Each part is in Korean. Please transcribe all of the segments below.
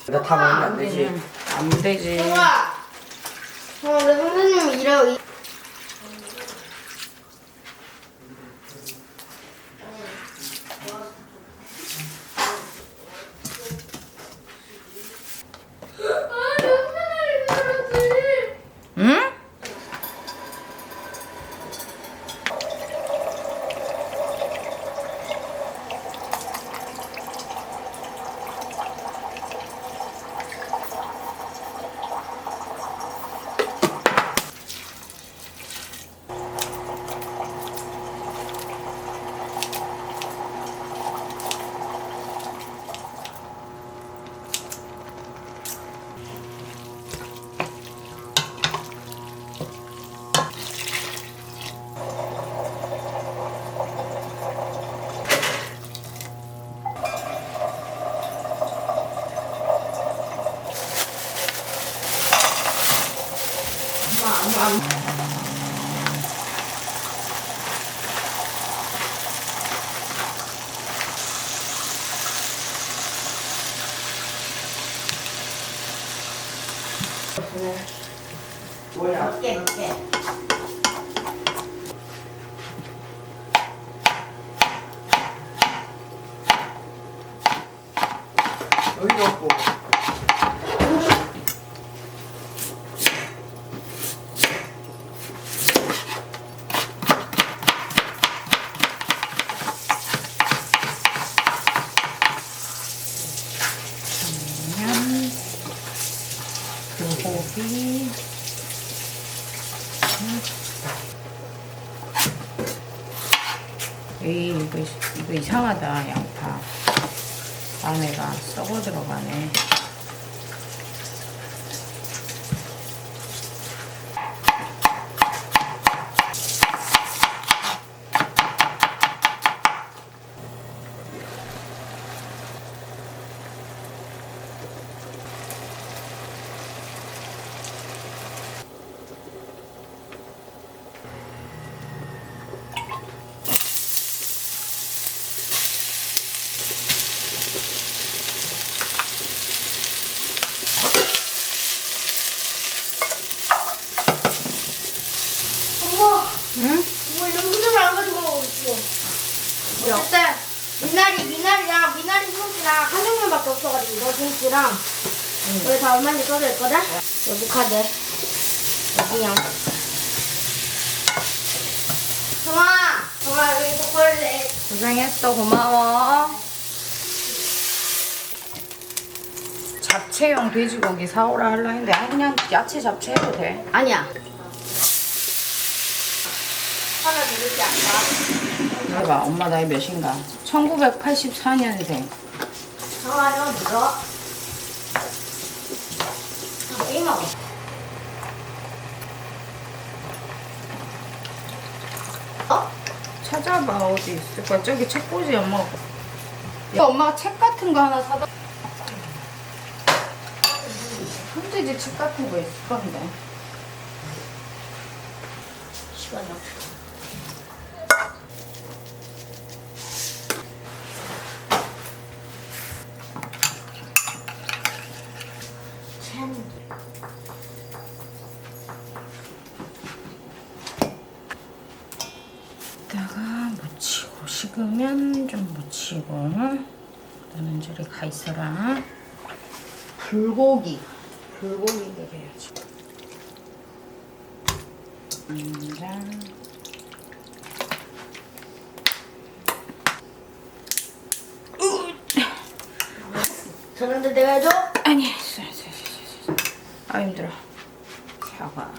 나 다 먹으면 안 되지. 안 되지. 형아! 내 선생님이 이래요. 응? 뭐야? 깨. 여기도 없고. 그러면 불고기. 에이, 이거 이상하다, 양파. 안에가 썩어 들어가네. 엄마! 응? 뭐 연구점을 안 가지고 있어. 어쨌든 미나리랑 미나리 소스랑 한정면밖에 없어가지고 너 김치랑 여기 다 얼마인지 써져 있거든? 여기 카드 여기요. 정아 여기 초콜릿. 고생했어, 고마워. 잡채용 돼지고기 사오라 하려 했는데 그냥 야채 잡채 해도 돼. 아니야. 하나 누르지 않나? 해봐, 엄마 나이 몇인가? 1984년생. 정아 이거 눌러. 게임하고. 어? 찾아봐, 어디 있을까? 저기 책꽂이 엄마가. 야, 엄마가 책 같은 거 하나 사다. 손재지 책 같은 거 있을 건데. 시간이 없어. 이따가 묻히고 식으면 좀 묻히고. 너는 저리 가 있어라. 불고기를 해야지. 간장. 저런데 내가 해줘? 아니, 아 힘들어. 사과.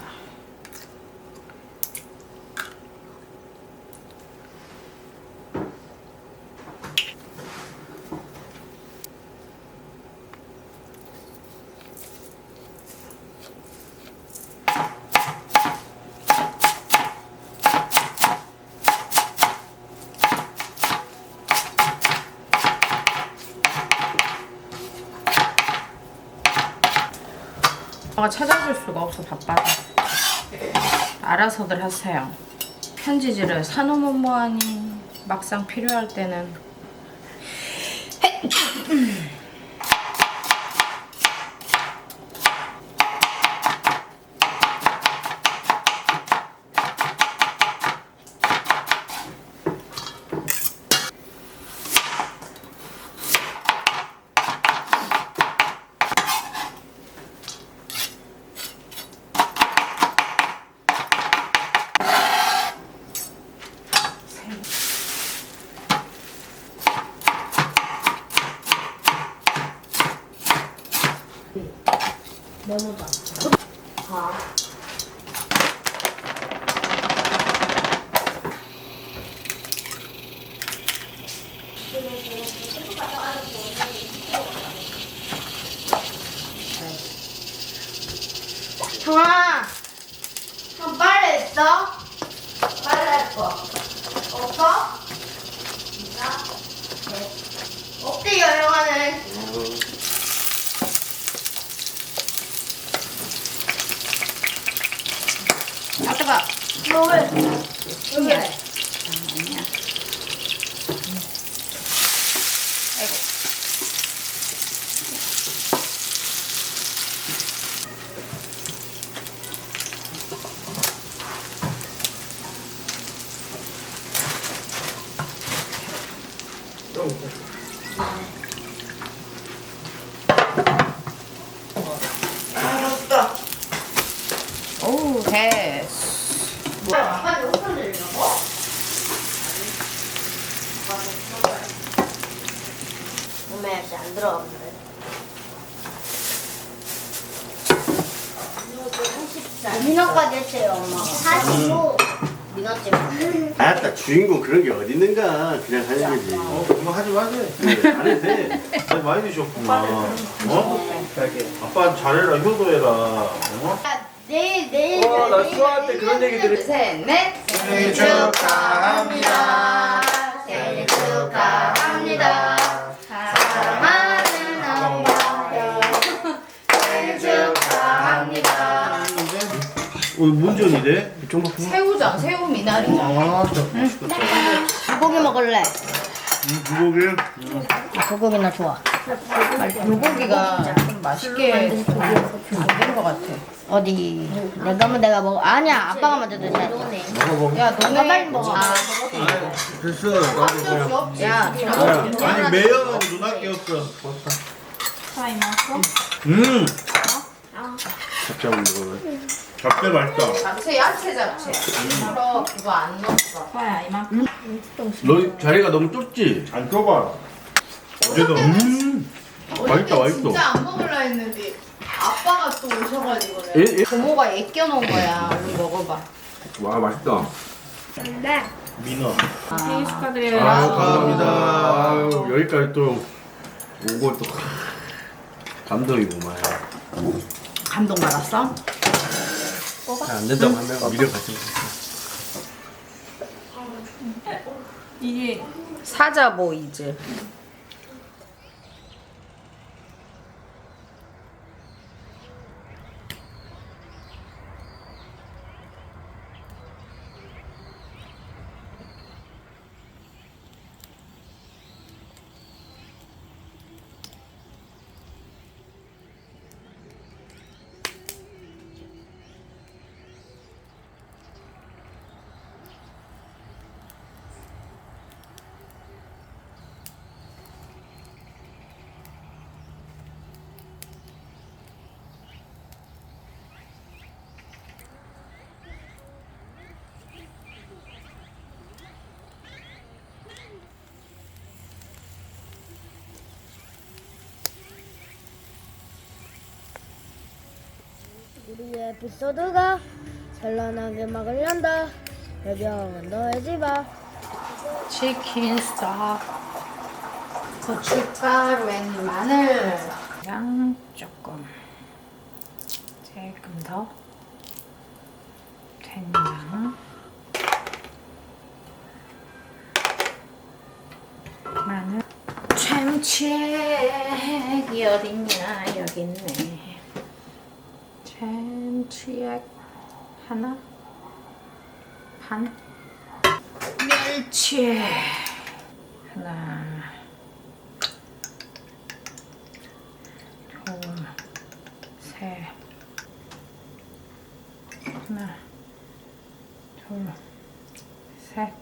엄마가 찾아줄 수가 없어, 바빠서. 알아서들 하세요. 편지지를 사놓으면 뭐하니. 막상 필요할 때는 메모장. 아. 형아, 형 빨래 있어? 빨래 할 거. 없어? 진짜? 네. 없대요, 형아는. 아까 봐. 너 왜? 왜? 아니야. 아이고. 맛있다. 오우, 됐어. 아빠 몇 번 들려고? 엄마 역시 안 들어가면 민호까지 했어요, 엄마. 45. 민호집. 알았다. 주인공 그런 게 어디 있는가. 그냥 하는 거지. 그거 하지 마세요. 그래, 안 해도 돼. 아니, 많이 드셨구나. 어? 아빠 잘해라, 효도해라. 어? 내일. 나 수학 때 그런 얘기 둘, 들었. 셋, 넷. 생일 축하합니다. 생일 축하합니다. 사랑하는 엄마. 생일 축하합니다. 문전이래? 새우장, 새우 미나리장. 아, 진짜. 불고기 먹을래? 불고기? 불고기나 좋아. 불고기가 좀 맛있게 안 된 것 같아. 어디? 내가 먹어. 아니야, 아빠가 먼저 드셔. 야, 너네 빨리 먹어. 됐어. 나도 그냥. 야, 아니, 매형은 누나께 없어. 잡자 먹어. 잡대 맛있다. 잡채, 야채 잡채. 일부러 그거 안 넣었어. 너 자리가 너무 좁지? 안 좁아. 그래도, 맛있다, 맛있어. 진짜 안 먹으려 했는데 아빠가 또 오셔가지고 예, 예. 고모가 애껴놓은 거야. 우리 먹어봐. 와, 맛있다. 민어. 생일 축하드려요. 아유, 감사합니다. 아유, 여기까지 또 오고 또 감동이구만. 감동 받았어? 잘 안 된다고 하면 미련 갖지 마. 이게 사자 보이즈. 우리의 에피소드가 찬란하게 막을 연다. 배경은 너의 집앞. 치킨 스톡. 고춧가루 앤 마늘. 양 조금. 조금 더. 된장. 마늘. 참치액이 어딨냐? 여기 있네. 참치액 하나 반. 멸치 하나 둘셋 하나 둘셋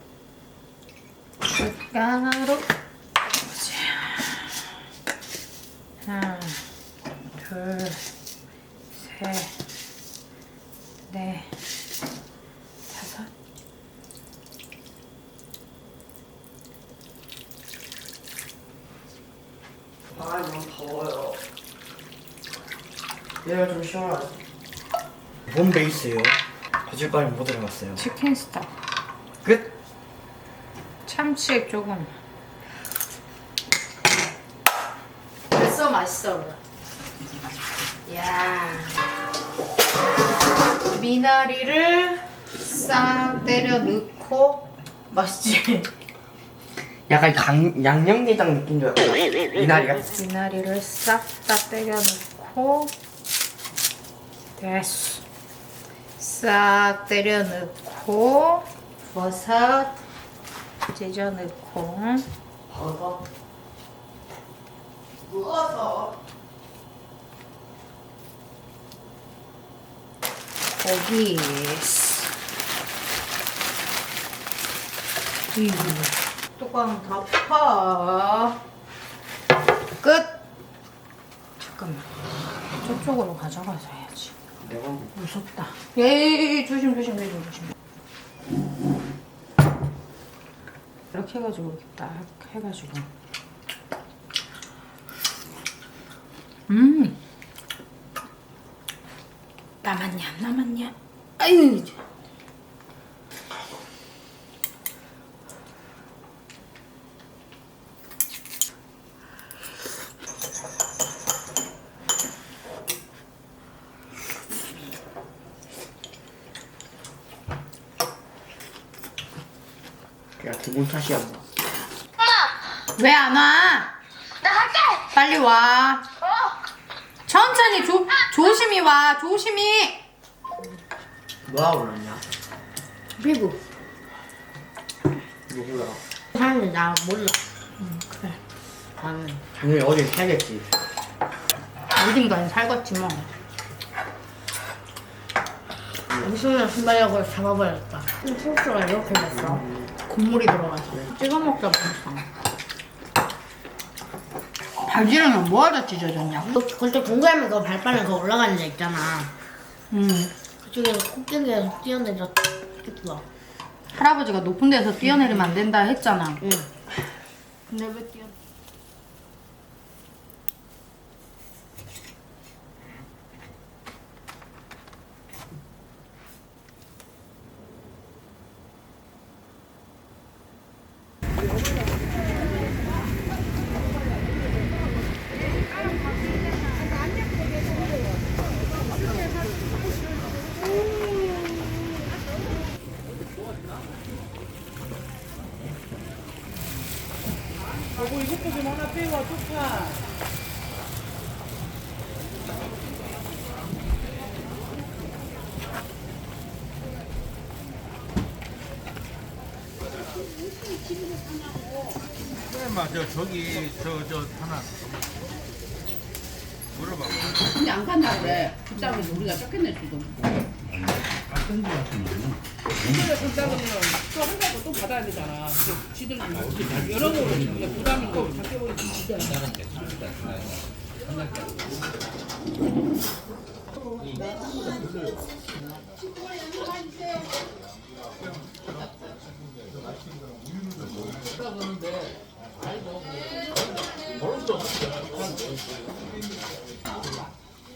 숟가루 하나 둘셋넷 다섯 아, 너무 더워요. 얘가 좀 시원하다. 본 베이스예요. 바질가루 뭐 들어갔어요? 치킨 스톡. 끝. 참치액 조금. 됐어, 맛있어. 야. 미나리를 싹 때려 넣고 맛있지? 약간 양념게장 느낌 줄 알았어. 미나리가. 미나리를 싹 다 때려 넣고 됐어. 싹 때려 넣고 버섯 찢어 넣고 구워서. 고기 뚜껑 덮어. 끝. 잠깐만. 저쪽으로 가져가서 해야지. 내가 무섭다. 예, 조심. 이렇게 해가지고 이렇게 딱 해가지고. 남았냐? 아유. 야, 두분 탓이야 뭐. 왜 안 와? 나 할게. 빨리 와. 천천히 조심히 와. 조심히. 뭐하고 그러냐? 피부. 누구야? 사람들 나 몰라. 그래. 나는 당연히 어딜 살겠지. 어딘가에 살겠지 뭐. 무슨 순발력을 잡아버렸다. 소스가 이렇게 됐어. 국물이 들어가서 찍어 먹다 보니까. 바지락은 뭐하다 찢어졌냐? 그때 공부하면 그 발판에 그 올라가는 데 있잖아. 그쪽에서 꼭대기에서 뛰어내려 뜯어. 할아버지가 높은 데서 뛰어내리면 안 된다 했잖아. 응. 근데 왜 뛰어? 맞아 저기 저 하나 물어봐. 근데 안 간다 그래. 붙잡으면 우리가 쫓겨낼 수도 없고. 붙잡으면 또 한다고 또 받아야 되잖아. 지들 여러 개 오르니까 부담이고 작게 오르면 지들.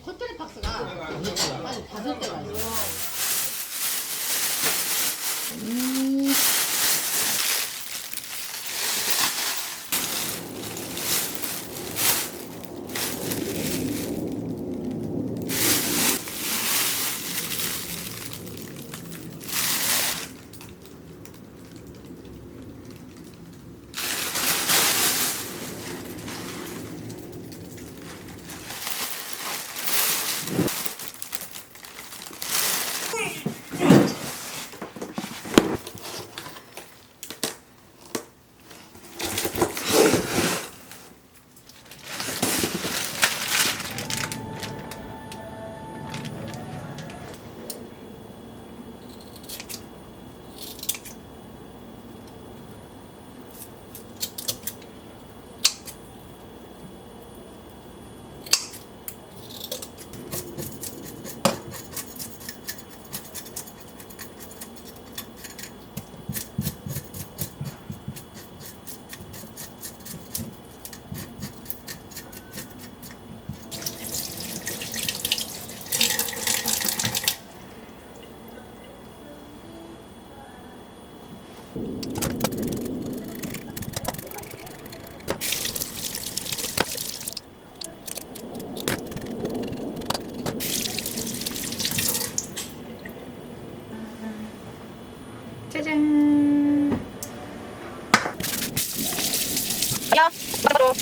호텔 박스가 많이 받을 때가 있어. 야, 맞아.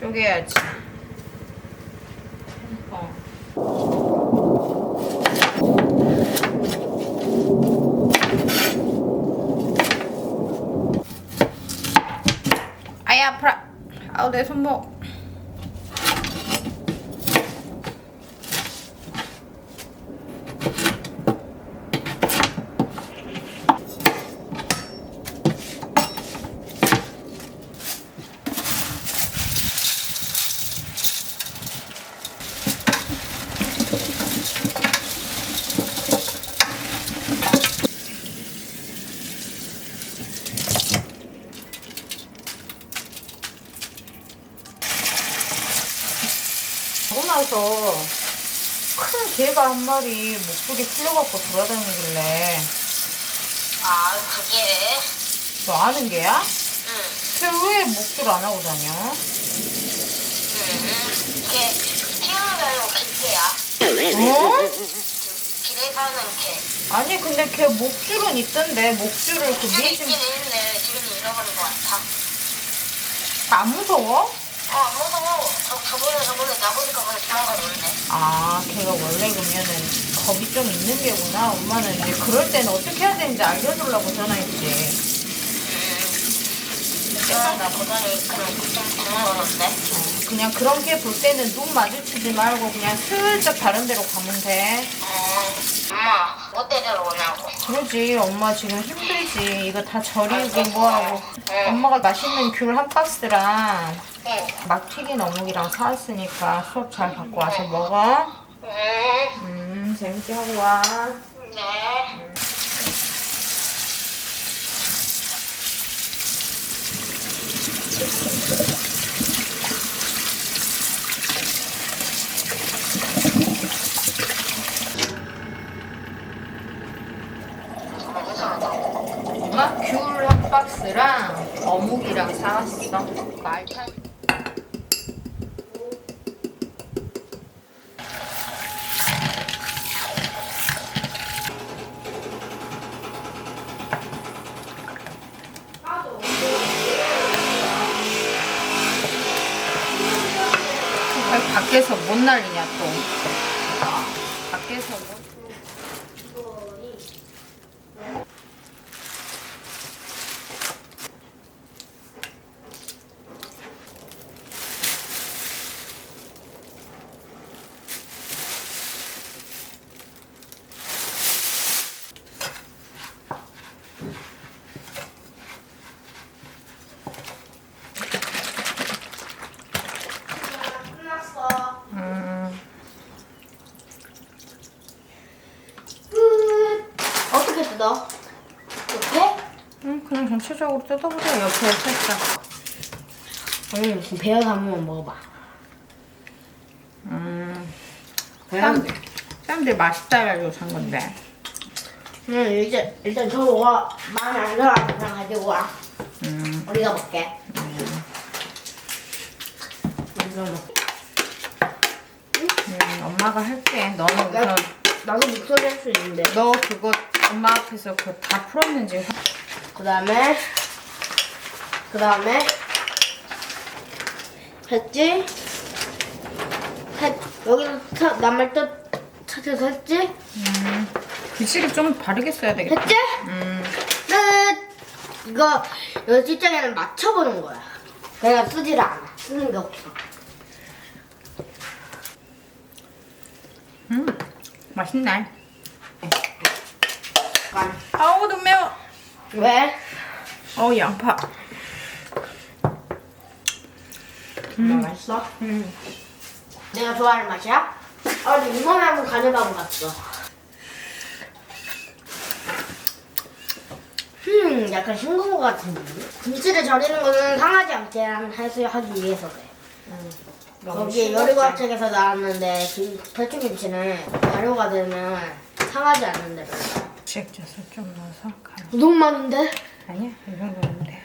쪼개야지. 아야 아파라. 아우 내 손목. 하고 나서 큰 개가 한 마리 목줄이 풀려갖고 돌아다니길래. 아, 그게? 너 아는 개야? 응. 걔 왜 목줄 안 하고 다녀? 걔 키우면 개야. 어? 길에 사는 개. 아니 근데 걔 목줄은 있던데 목줄을 그 길에 미지 있긴 있는데 지금은 잃어버린 것 같아. 안 무서워? 안 무서워. 저번에 나보니까 그냥 도망가 놀네. 아 걔가 원래 그러면은 겁이 좀 있는 개구나. 엄마는 이제 그럴 때는 어떻게 해야 되는지 알려주려고 전화했지. 나 보더니 그냥 좀 도망가던데. 그냥 그런 개 볼 때는 눈 마주치지 말고 그냥 슬쩍 다른 데로 가면 돼. 엄마, 뭐 때리러 오냐고. 그러지. 엄마 지금 힘들지. 이거 다 절이고 뭐하고. 엄마가 맛있는 귤 한 박스랑 응. 막 튀긴 어묵이랑 사왔으니까 수업 잘 갖고 와서 먹어. 재밌게 하고 와. 네. 엄마 귤 한 박스랑 어묵이랑 사왔어. 말타. 밖에서 못 날리냐 또. 밖에서 못. 끝났어. 어떻게 뜯어? 이렇게? 응, 그냥 전체적으로 뜯어보자. 옆에 살짝. 배워서 한 번만 먹어봐. 사람들 맛있다 해가지고 산 건데. 이제 일단 저거가 마음에 안 들어서 그냥 가지고 와. 우리가 먹게. 엄마가 할게. 너는 우선 나도 목소리 할 수 있는데. 너 그거 엄마 앞에서 그거 다 풀었는지 그 다음에 했지? 여기는 남을 찾아서 했지? 글씨를 좀 바르게 써야 되겠다. 했지? 끝! 이거 직장에는 맞춰보는 거야. 내가 쓰지를 않아. 쓰는 게 없어. 맛있네. 약간. 아우 너무 매워. 왜? 어우 양파. 맛있어? 내가 좋아하는 맛이야? 어디 이모네 한번 간해봐고 갔어. 약간 싱거운 것 같은데. 김치를 절이는 거는 상하지 않게 하기 위해서 그래. 거기에 요리과학책에서 나왔는데 배추김치는 발효가 되면 상하지 않는데. 액젓을 좀 넣어서 간. 너무 많은데? 아니야 이 정도면 돼.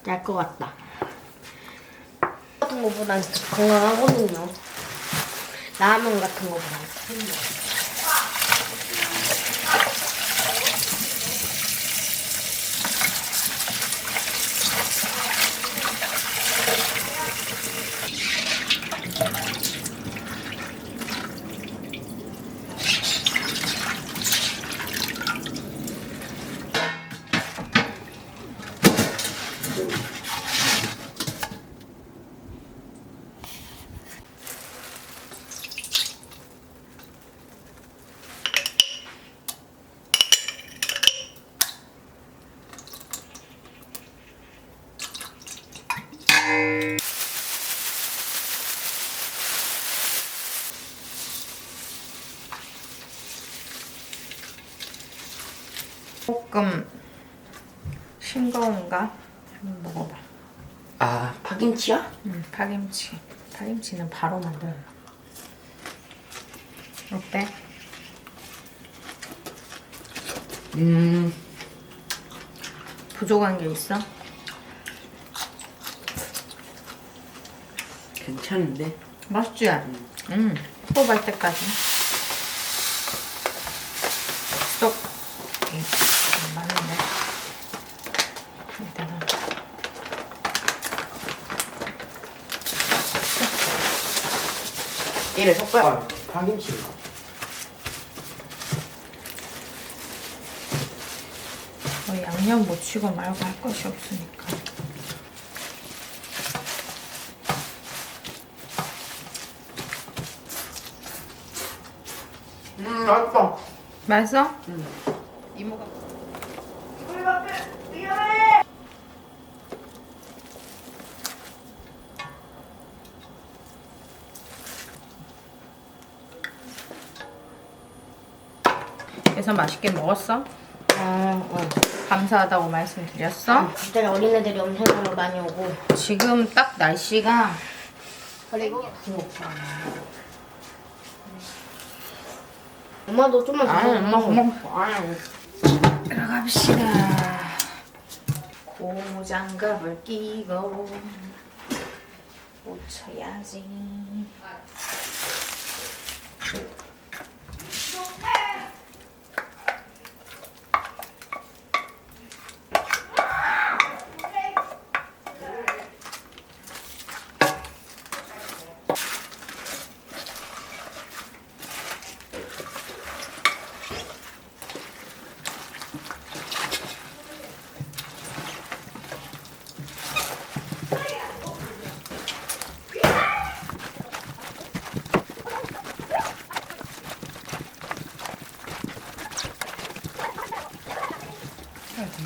날 것 같다. 같은 거보단 건강하거든요. 라면 같은 거보단. 조금 싱거운가? 한번 먹어봐. 아, 파김치야? 파김치. 파김치는 바로 만들어. 어때? 부족한 게 있어? 괜찮은데? 맛있지? 뽑을 때까지. 스톱. 맞는데. 일단은. 얘를 섞어야 파김치인가? 양념 못 치고 말고 할 것이 없으니까. 맛있다. 맛있어? 이모가. 그래서 맛있게 먹었어? 감사하다고 말씀드렸어? 갑자기 어린애들이 엄청 많이 오고. 지금 딱 날씨가 그리고 엄마도 좀만 더 먹어. 들어갑시다. 고무장갑을 끼고 옷 쳐야지.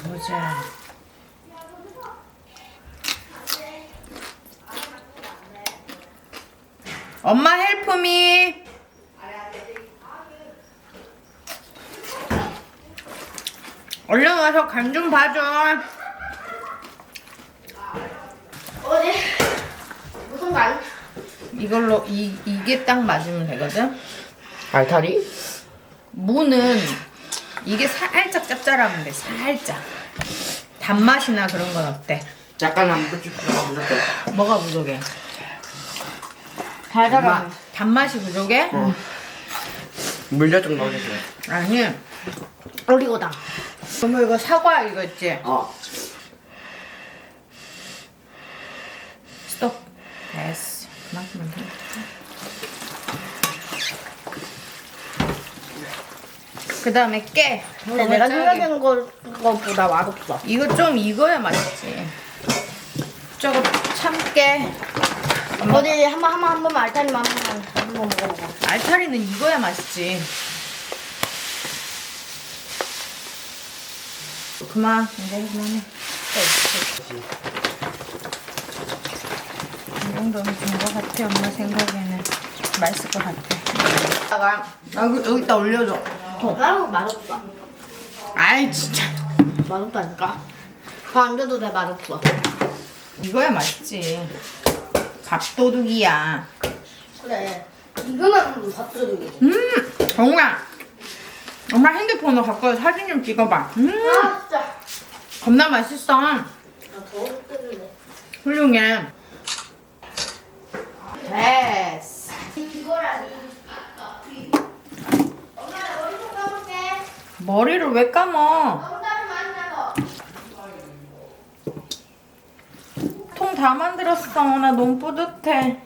보자. 엄마 헬프미. 얼른 와서 간 좀 봐줘. 어디? 무슨 간? 이걸로 이게 딱 맞으면 되거든. 알타리? 무는 이게 살짝 짭짤하면 돼. 살짝. 단맛이나 그런 건 어때? 약간 안 부족해가 부족해. 뭐가 부족해? 달달한. 단맛이 부족해? 물엿 좀 넣어주세요. 아니. 오리고당. 그러면 이거 사과 이거 있지? 어. 스톱. 그만큼만 더. 그 다음에 깨. 근데 내가 생각한 것보다 맛없어. 이거 좀 익어야 맛있지. 저거 참깨. 어디 한 번만 알타리만 한번 먹어보고. 알타리는 익어야 맛있지. 그만, 이제 그만해. 이 정도면 된 것 같아, 엄마 생각에는. 맛있을 것 같아. 여기다 올려줘. 다른 거 맛없어. 아이, 진짜. 맛없다니까. 더 안 줘도 돼, 맛없어. 이거야 맛있지. 밥도둑이야. 그래. 이거만 밥도둑이지. 엄마 핸드폰으로 갖고 와서 사진 좀 찍어봐. 아, 진짜. 겁나 맛있어. 나 더워 뜨는데. 훌륭해. 됐어. 이거라니. 엄마, 나 머리 좀 감을게. 머리를 왜 감어? 너무 땀이 많이 나서. 통 다 만들었어. 나 너무 뿌듯해.